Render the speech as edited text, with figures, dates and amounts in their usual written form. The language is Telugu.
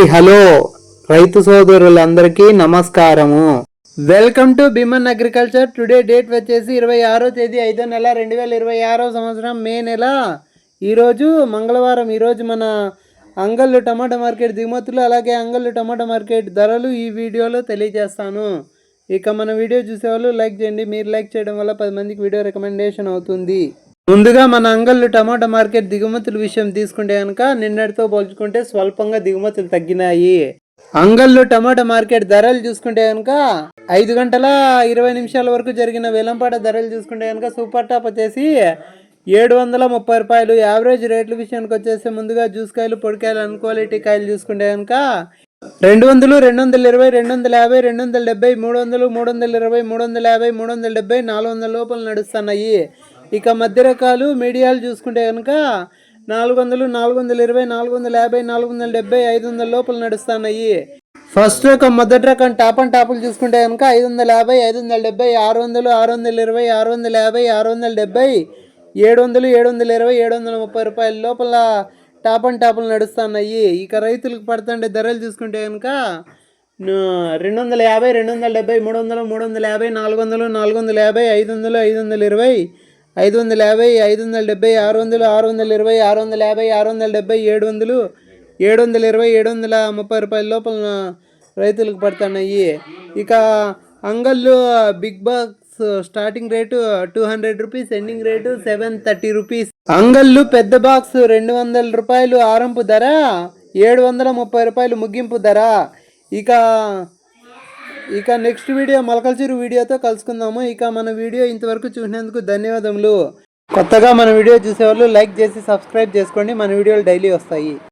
హాయ్ హలో రైతు సోదరులందరికీ నమస్కారము. Welcome to Biman agriculture. Today date వచ్చేసి 26వ తేదీ 5వ నెల 2026వ సంవత్సరం మే నెల. ఈరోజు మంగళవారం. ఈరోజు మన అంగళ్ళు టమాటా మార్కెట్ దిగుమతులు అలాగే అంగళ్ళు టమాటా మార్కెట్ ధరలు ఈ వీడియోలో తెలియజేస్తాను. ఇక మన వీడియో చూసేవాళ్ళు లైక్ చేయండి. మీరు లైక్ చేయడం వల్ల 10 మందికి వీడియో రికమెండేషన్ అవుతుంది. ముందుగా మన అంగళ్ళు టమాటా మార్కెట్ దిగుమతుల విషయం తీసుకుంటే కనుక నిన్నటితో పోల్చుకుంటే స్వల్పంగా దిగుమతులు తగ్గినాయి. అంగళ్ళు టమాటా మార్కెట్ ధరలు చూసుకుంటే కనుక 5 గంటల 20 నిమిషాల వరకు జరిగిన వేలంపాట ధరలు చూసుకుంటే కనుక సూపర్ టాప్ వచ్చేసి 730 రూపాయలు. యావరేజ్ రేట్ల విషయానికి వచ్చేసి ముందుగా జ్యూస్ కాయలు, పొడికాయలు, అన్క్వాలిటీ కాయలు చూసుకుంటే కనుక 200, 220, 250, 270, 300, 320, 350, 370, 400 లోపల నడుస్తున్నాయి. ఇక మధ్య రకాలు మీడియాలు చూసుకుంటే కనుక 400, 420, 450, 470, 500 లోపల నడుస్తున్నాయి. ఫస్ట్ రకం మొదటి రకం టాప్ అండ్ టాపులు చూసుకుంటే కనుక 550, 570, 600, 620, 650, 670, 700, 720, 730 రూపాయల లోపల టాప్ అండ్ టాపులు నడుస్తున్నాయి. ఇక రైతులకు పడుతుండే ధరలు చూసుకుంటే కనుక 250, 270, 300, 350, 400, 450, 500, 520, 550, 570, 600, 620, 650, 670, 700, 720, 730 రూపాయల లోపల రైతులకు పడుతున్నాయి. ఇక Angallu big box starting rate 200 rupees, ending rate 730 rupees. Angallu పెద్ద బాక్స్ 200 రూపాయలు ఆరంభ ధర, 730 రూపాయలు ముగింపు ధర. ఇక నెక్స్ట్ వీడియో మొలకల్చిరు వీడియోతో కలుసుకుందాము. ఇక మన వీడియో ఇంతవరకు చూసినందుకు ధన్యవాదములు. కొత్తగా మన వీడియో చూసేవాళ్ళు లైక్ చేసి సబ్స్క్రైబ్ చేసుకోండి. మన వీడియోలు డైలీ వస్తాయి.